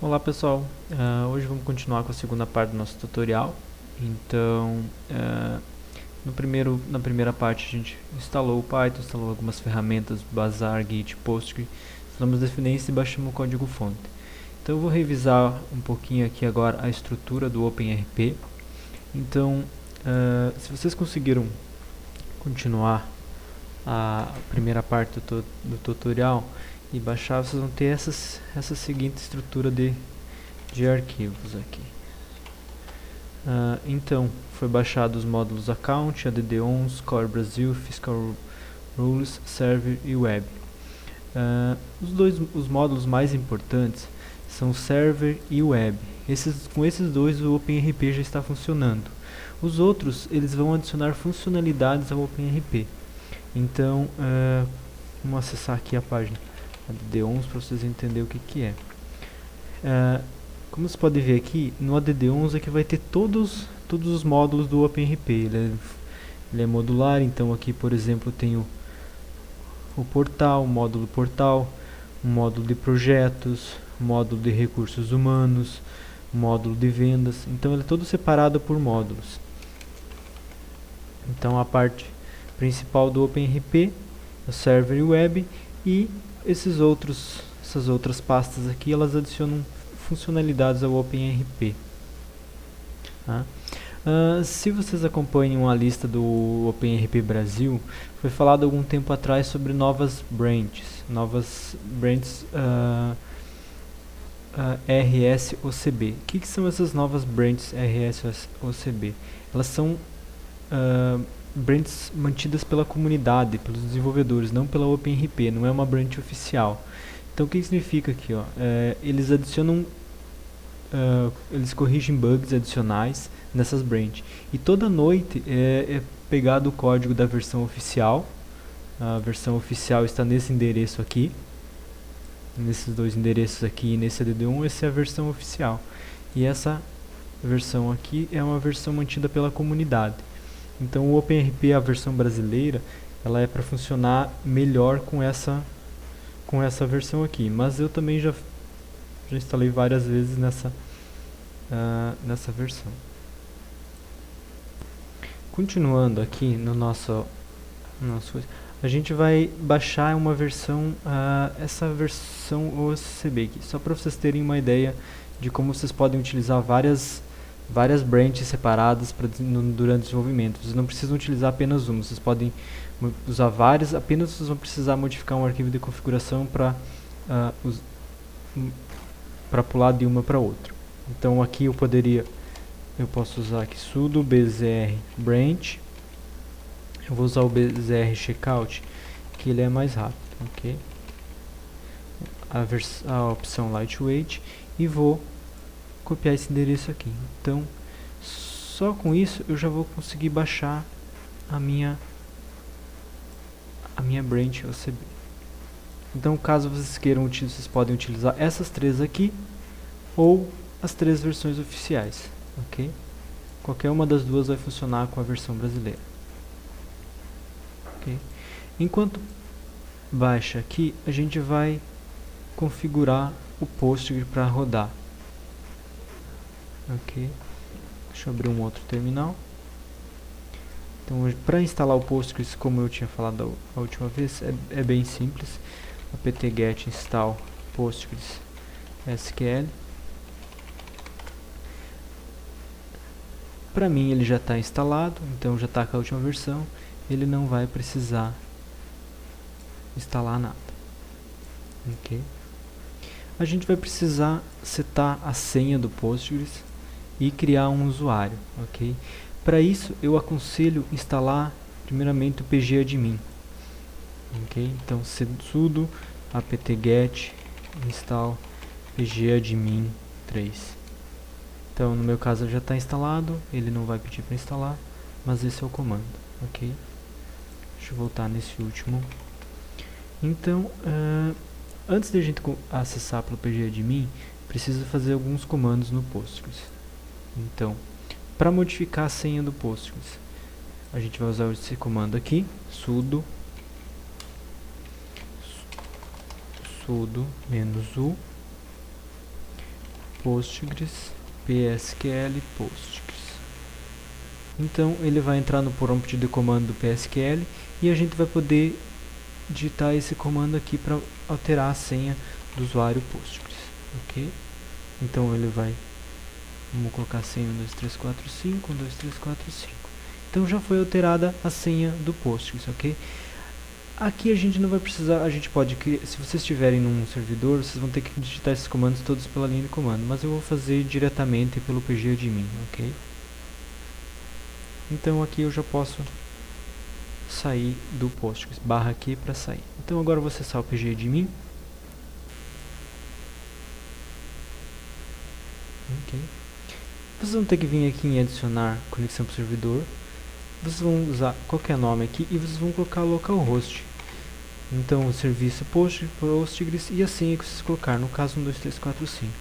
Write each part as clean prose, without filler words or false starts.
Olá pessoal, hoje vamos continuar com a segunda parte do nosso tutorial. Então, na primeira parte a gente instalou o Python, instalou algumas ferramentas, Bazaar, Git, Postgre, instalamos referências e baixamos o código-fonte. Então eu vou revisar um pouquinho aqui agora a estrutura do OpenRP. Então, se vocês conseguiram continuar a primeira parte do tutorial e baixar, vocês vão ter essa seguinte estrutura de arquivos aqui. Então, foi baixado os módulos Account, ADD11, Core Brasil, Fiscal Rules, Server e Web. Os módulos mais importantes são Server e Web. Com esses dois o OpenRP já está funcionando. Os outros, eles vão adicionar funcionalidades ao OpenRP. Então, vamos acessar aqui a página ADD11 para vocês entenderem o que é. Como vocês podem ver aqui, no ADD11 aqui vai ter todos os módulos do OpenRP. Ele é modular, então aqui, por exemplo, tem o portal, o módulo de projetos, o módulo de recursos humanos, o módulo de vendas. Então ele é todo separado por módulos. Então a parte principal do OpenRP, o server e web, e essas outras pastas aqui, elas adicionam funcionalidades ao OpenRP. Se vocês acompanham a lista do OpenRP Brasil, foi falado algum tempo atrás sobre novas branches RSOCB. O que são essas novas branches RSOCB? Elas são branches mantidas pela comunidade, pelos desenvolvedores, não pela OpenRP, não é uma branch oficial. Então o que significa aqui? Eles adicionam, eles corrigem bugs adicionais nessas branches. E toda noite é pegado o código da versão oficial. A versão oficial está nesse endereço aqui, nesses dois endereços aqui e nesse ADD1, essa é a versão oficial. E essa versão aqui é uma versão mantida pela comunidade. Então o OpenRP, a versão brasileira, ela é para funcionar melhor com essa versão aqui. Mas eu também já instalei várias vezes nessa versão. Continuando aqui no nosso a gente vai baixar uma versão, essa versão OCB aqui, só para vocês terem uma ideia de como vocês podem utilizar várias branches separadas durante o desenvolvimento. Vocês não precisam utilizar apenas uma, vocês podem usar várias, apenas vocês vão precisar modificar um arquivo de configuração para pular de uma para outra. Então aqui eu posso usar aqui sudo bzr branch. Eu vou usar o bzr checkout, que ele é mais rápido, ok? A opção lightweight, e vou copiar esse endereço aqui. Então, só com isso eu já vou conseguir baixar a minha branch OCB. Então, caso vocês queiram utilizar, vocês podem utilizar essas três aqui ou as três versões oficiais, ok? Qualquer uma das duas vai funcionar com a versão brasileira. Okay. Enquanto baixa aqui, a gente vai configurar o Postgre para rodar. Ok. Deixa eu abrir um outro terminal. Então, para instalar o Postgres, como eu tinha falado a última vez, é bem simples. apt-get install Postgres SQL. Para mim ele já está instalado, então já está com a última versão. Ele não vai precisar instalar nada. Ok? A gente vai precisar setar a senha do Postgres e criar um usuário. Ok? Para isso eu aconselho instalar primeiramente o pgadmin. Ok? Então sudo apt-get install pgadmin 3. Então no meu caso já está instalado, ele não vai pedir para instalar, mas esse é o comando. Ok? Deixa eu voltar nesse último. Então, antes de a gente acessar pelo pgadmin, precisa fazer alguns comandos no Postgres. Então, para modificar a senha do Postgres, a gente vai usar esse comando aqui, sudo -u Postgres PSQL Postgres. Então ele vai entrar no prompt de comando do PSQL e a gente vai poder digitar esse comando aqui para alterar a senha do usuário Postgres, ok? Então ele vai, vamos colocar a senha 12345, 12345. Então já foi alterada a senha do Postgres, ok? Aqui a gente não vai precisar, a gente pode criar, se vocês estiverem num servidor, vocês vão ter que digitar esses comandos todos pela linha de comando, mas eu vou fazer diretamente pelo pgadmin, ok? Então aqui eu já posso sair do Postgres, barra aqui para sair. Então agora eu vou acessar o pgadmin. Ok. Vocês vão ter que vir aqui em adicionar conexão para o servidor. Vocês vão usar qualquer nome aqui e vocês vão colocar localhost. Então o serviço Postgres e a senha que vocês colocar, no caso 12345.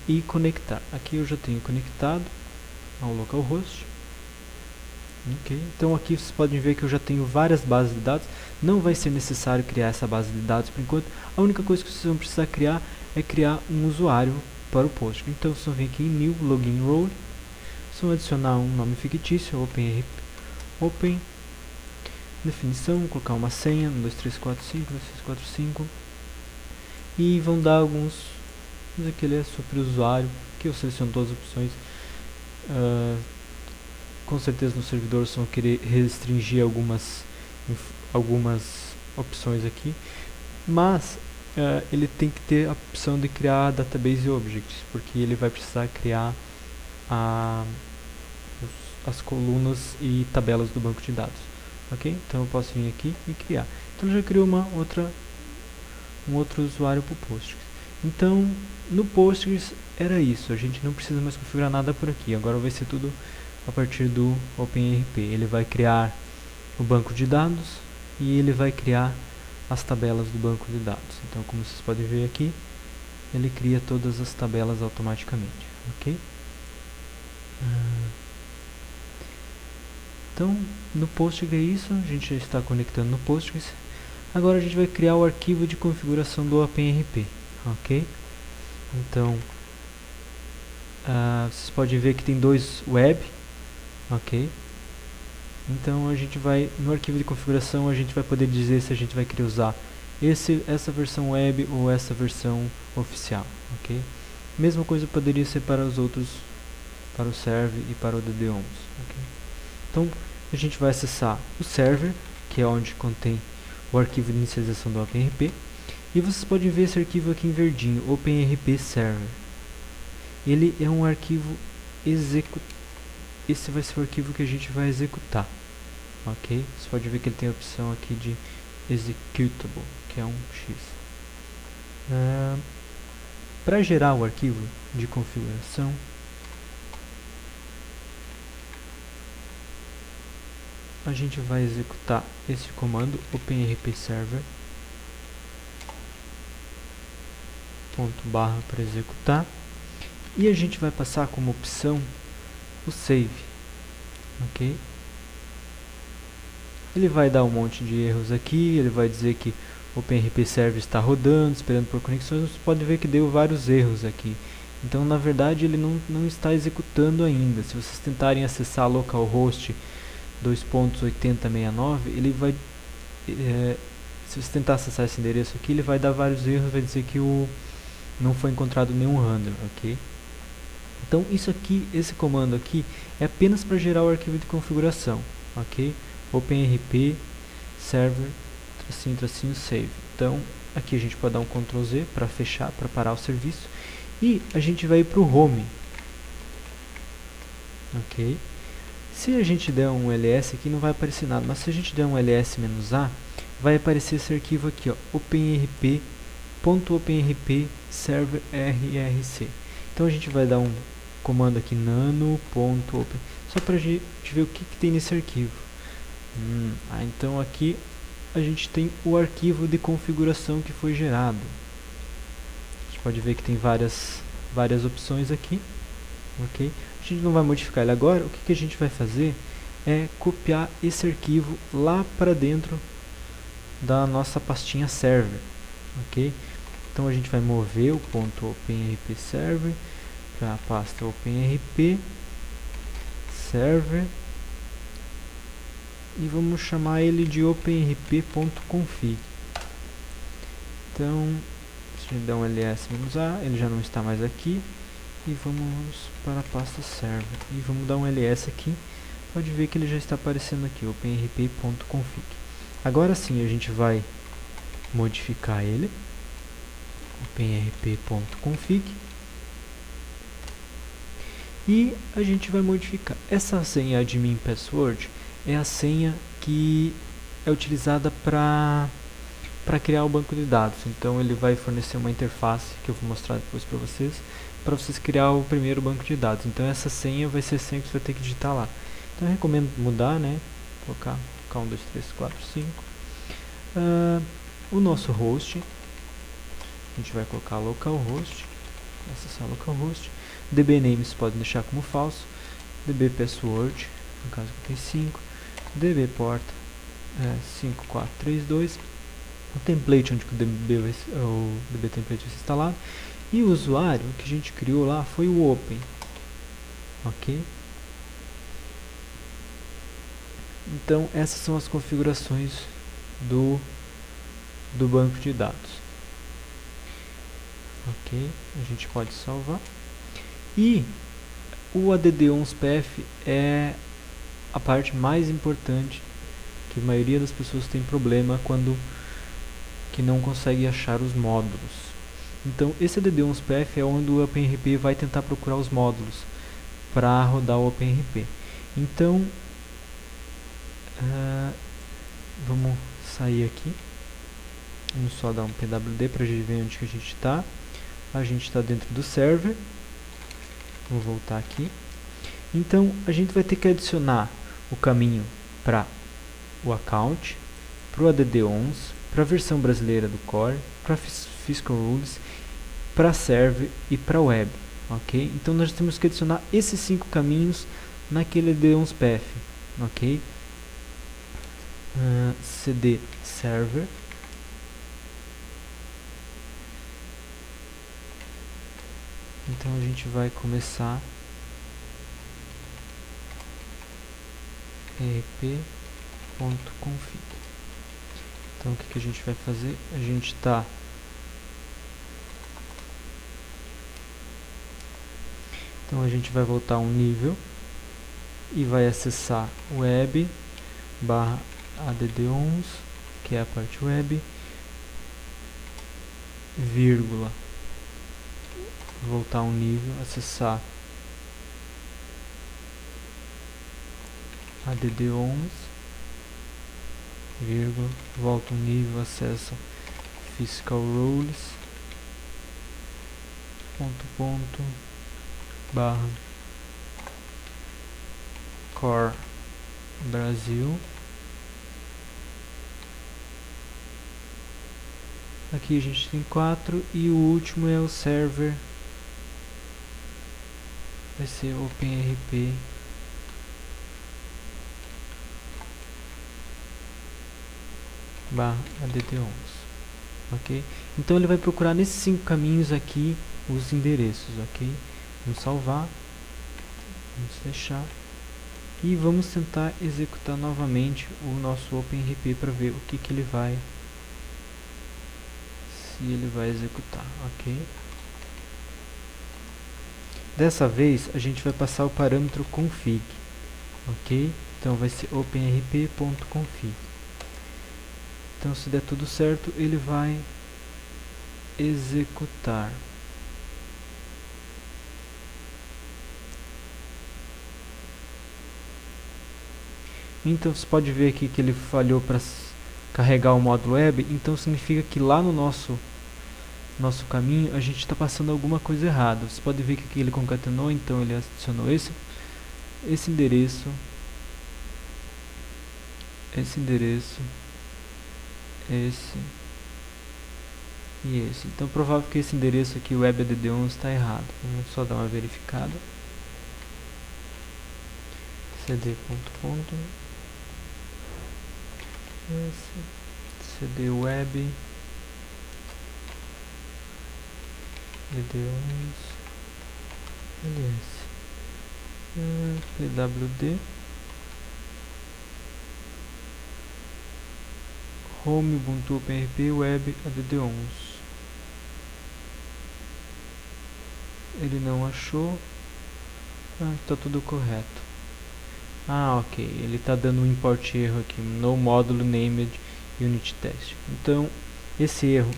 E conectar. Aqui eu já tenho conectado ao localhost. Ok, então aqui vocês podem ver que eu já tenho várias bases de dados. Não vai ser necessário criar essa base de dados por enquanto. A única coisa que vocês vão precisar criar é criar um usuário para o Postgres. Então vocês vão vir aqui em New Login Role. Vocês vão adicionar um nome fictício, Open, definição, vou colocar uma senha, 12345, 12345. E vão dar alguns, aqui ele é super usuário, que eu seleciono todas as opções. Com certeza no servidor vocês vão querer restringir algumas opções aqui, mas ele tem que ter a opção de criar database objects, porque ele vai precisar criar as colunas e tabelas do banco de dados, ok? Então eu posso vir aqui e criar. Então já criou um outro usuário para o Postgres. Então no Postgres era isso, a gente não precisa mais configurar nada por aqui, agora vai ser tudo a partir do OpenRP. Ele vai criar o banco de dados e ele vai criar as tabelas do banco de dados. Então, como vocês podem ver aqui, ele cria todas as tabelas automaticamente, ok? Então, no Postgres é isso, a gente já está conectando no Postgres. Agora a gente vai criar o arquivo de configuração do OpenRP, ok? Então, vocês podem ver que tem dois web, ok? Então a gente vai, no arquivo de configuração, a gente vai poder dizer se a gente vai querer usar essa versão web ou essa versão oficial, ok? Mesma coisa poderia ser para os outros, para o server e para o DDoms, ok? Então a gente vai acessar o server, que é onde contém o arquivo de inicialização do OpenRP, e vocês podem ver esse arquivo aqui em verdinho, OpenRP Server. Ele é um arquivo executado. Esse vai ser o arquivo que a gente vai executar, ok? Você pode ver que ele tem a opção aqui de executable, que é um X. Para gerar o arquivo de configuração, a gente vai executar esse comando OpenRP Server // para executar, e a gente vai passar como opção o save, ok? Ele vai dar um monte de erros aqui, ele vai dizer que o OpenRP Server está rodando, esperando por conexões. Você pode ver que deu vários erros aqui. Então, na verdade, ele não está executando ainda. Se vocês tentarem acessar localhost 2.8069, ele vai, se você tentar acessar esse endereço aqui, ele vai dar vários erros, vai dizer que não foi encontrado nenhum handler, ok? Então isso aqui, esse comando aqui é apenas para gerar o arquivo de configuração, ok? OpenRP server --save. Então aqui a gente pode dar um Ctrl Z para fechar, para parar o serviço, e a gente vai para o home, ok? Se a gente der um ls aqui não vai aparecer nada, mas se a gente der um ls-a vai aparecer esse arquivo aqui, ó, openrp.openrp server rrc. Então a gente vai dar um comando aqui nano.open, só para a gente ver o que tem nesse arquivo. Então aqui a gente tem o arquivo de configuração que foi gerado. A gente pode ver que tem várias opções aqui, ok? A gente não vai modificar ele agora. O que a gente vai fazer é copiar esse arquivo lá para dentro da nossa pastinha server, ok? Então a gente vai mover o ponto OpenRP Server para a pasta OpenRP Server e vamos chamar ele de openrp.config. Então, se a gente der um ls-a, ele já não está mais aqui. E vamos para a pasta server. E vamos dar um ls aqui. Pode ver que ele já está aparecendo aqui, openrp.config. Agora sim a gente vai modificar ele. openrp.config. E a gente vai modificar. Essa senha admin password é a senha que é utilizada para criar o banco de dados. Então ele vai fornecer uma interface que eu vou mostrar depois para vocês criar o primeiro banco de dados. Então essa senha vai ser a senha que você vai ter que digitar lá. Então eu recomendo mudar, né? Colocar 1, 2, 3, 4, 5. O nosso host, a gente vai colocar localhost, acessar localhost. dbnames pode deixar como falso. dbpassword, no caso aqui tem 5. dbporta 5432. O template onde o DB template vai ser instalado. E o usuário que a gente criou lá foi o Open. Ok? Então essas são as configurações do banco de dados. Ok? A gente pode salvar. E o add-ons-pf é a parte mais importante, que a maioria das pessoas tem problema quando que não consegue achar os módulos. Então esse add-ons-pf é onde o OpenRP vai tentar procurar os módulos para rodar o OpenRP. Então vamos sair aqui, vamos só dar um pwd para a gente ver onde que a gente está. A gente está dentro do server. Vou voltar aqui. Então a gente vai ter que adicionar o caminho para o account, para o add-ons, para a versão brasileira do core, para fiscal rules, para server e para web. Ok? Então nós temos que adicionar esses 5 caminhos naquele add-ons-pf. Ok? cd server. Então a gente vai começar rp.config. Então o que a gente vai fazer? A gente está Então a gente vai voltar um nível e vai acessar web barra add-ons, que é a parte web, vírgula, voltar um nível, acessar add-ons, vírgula, volta um nível, acessa fiscal rules, ponto, barra, core Brasil. Aqui a gente tem 4 e o último é o server, vai ser openrp barra add-ons. Ok? Então ele vai procurar nesses 5 caminhos aqui os endereços. Ok? Vamos salvar, vamos fechar e vamos tentar executar novamente o nosso openrp para ver o que ele vai, se ele vai executar. Ok? Dessa vez a gente vai passar o parâmetro config. Ok? Então vai ser openrp.config. Então se der tudo certo ele vai executar. Então você pode ver aqui que ele falhou para carregar o módulo web. Então significa que lá no nosso caminho a gente está passando alguma coisa errada. Você pode ver que aqui ele concatenou, então ele adicionou esse endereço, esse e esse. Então provável que esse endereço aqui, web add-ons, está errado. Vamos só dar uma verificada. cd.fonto, cd web DD11 ls pwd home ubuntu openrp web add11. Ele não achou. Tá tudo correto. Ok, ele está dando um import erro aqui, no módulo named unit test. Então esse erro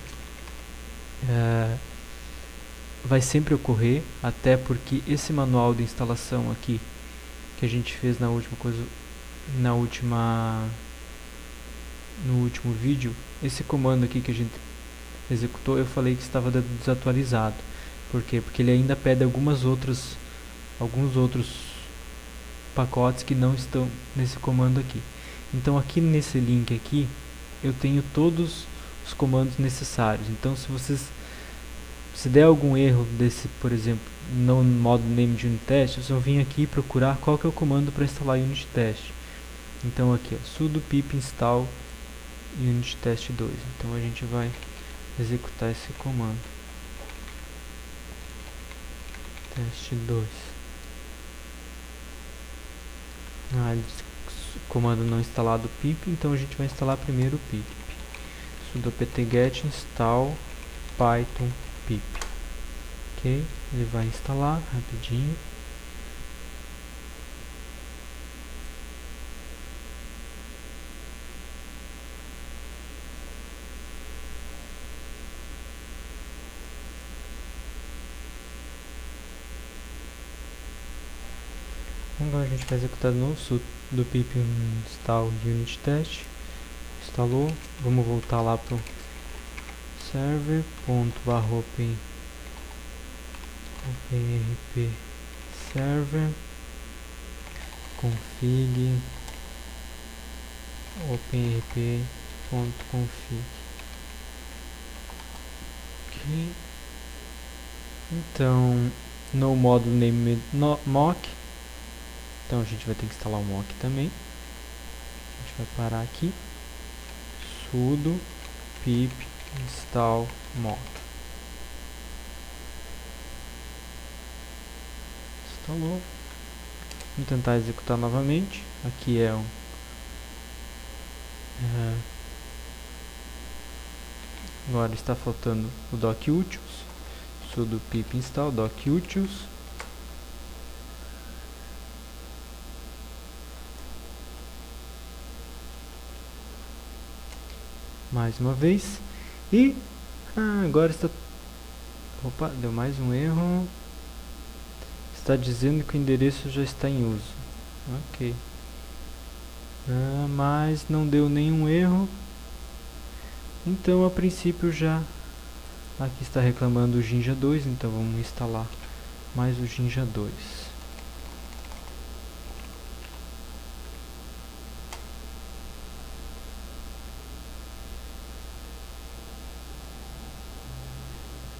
vai sempre ocorrer, até porque esse manual de instalação aqui que a gente fez no último vídeo, esse comando aqui que a gente executou, eu falei que estava desatualizado. Por quê? Porque ele ainda pede alguns outros pacotes que não estão nesse comando aqui. Então aqui nesse link aqui eu tenho todos os comandos necessários. Então se der algum erro desse, por exemplo, no modo name de unit test, vocês vão vir aqui procurar qual que é o comando para instalar unit test. Então aqui, sudo pip install unit test 2. Então a gente vai executar esse comando. Teste 2. Comando não instalado pip, então a gente vai instalar primeiro o pip. Sudo apt-get install python pip. Ok, ele vai instalar rapidinho. Agora a gente vai executar de novo do pip install unit test. Instalou. Vamos voltar lá para o server.openrp server config openrp.config. Ok. Então no módulo name mock, então a gente vai ter que instalar o mock também. A gente vai parar aqui. Sudo pip install mock. Instalou. Vamos tentar executar novamente. Aqui é agora está faltando o docutils. Sudo pip install docutils. Mais uma vez. E agora está... Opa, deu mais um erro. Está dizendo que o endereço já está em uso. Ok. Mas não deu nenhum erro. Então a princípio já... Aqui está reclamando o Jinja 2, então vamos instalar mais o Jinja 2.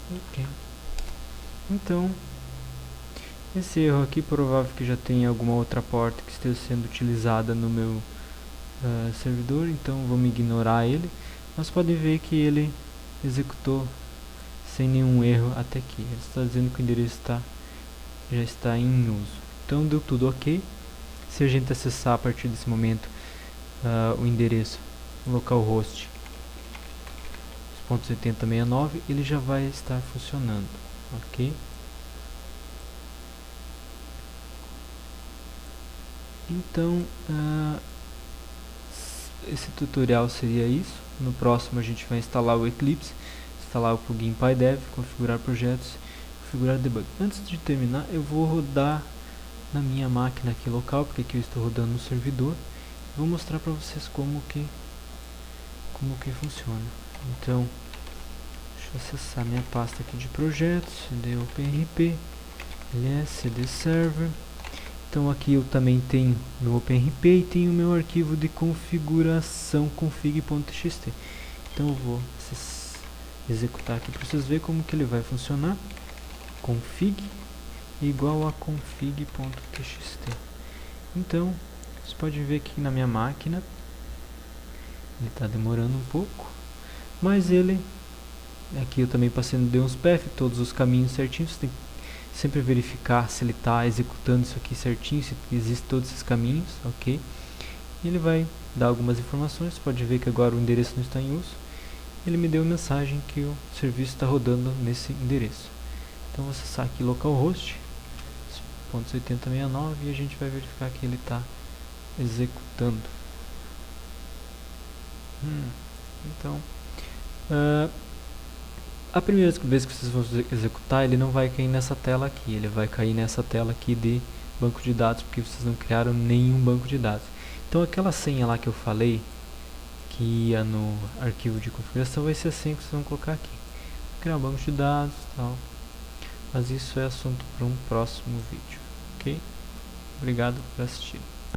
Ok. Então, esse erro aqui provável que já tenha alguma outra porta que esteja sendo utilizada no meu servidor, então vamos ignorar ele. Mas podem ver que ele executou sem nenhum erro até aqui. Ele está dizendo que o endereço já está em uso. Então deu tudo ok. Se a gente acessar a partir desse momento o endereço localhost 8069, ele já vai estar funcionando, ok? Então esse tutorial seria isso. No próximo a gente vai instalar o Eclipse, instalar o plugin PyDev, configurar projetos, configurar debug. Antes de terminar, eu vou rodar na minha máquina aqui local, porque aqui eu estou rodando no servidor. Vou mostrar para vocês como que funciona. Então, deixa eu acessar minha pasta aqui de projetos, cd openrp, ls, cd server. Então aqui eu também tenho meu openrp e tenho meu arquivo de configuração config.txt. Então eu vou executar aqui para vocês verem como que ele vai funcionar. Config igual a config.txt. Então vocês podem ver aqui na minha máquina ele está demorando um pouco, mas ele Aqui eu também passei no demonspef, todos os caminhos certinhos. Você tem que sempre verificar se ele está executando isso aqui certinho, se existem todos esses caminhos, ok? E ele vai dar algumas informações. Você pode ver que agora o endereço não está em uso. Ele me deu uma mensagem que o serviço está rodando nesse endereço. Então vou acessar aqui localhost .8069 e a gente vai verificar que ele está executando. Então, a primeira vez que vocês vão executar, ele não vai cair nessa tela aqui, ele vai cair nessa tela aqui de banco de dados, porque vocês não criaram nenhum banco de dados. Então aquela senha lá que eu falei, que ia no arquivo de configuração, vai ser a senha que vocês vão colocar aqui. Vou criar um banco de dados e tal, mas isso é assunto para um próximo vídeo, ok? Obrigado por assistir.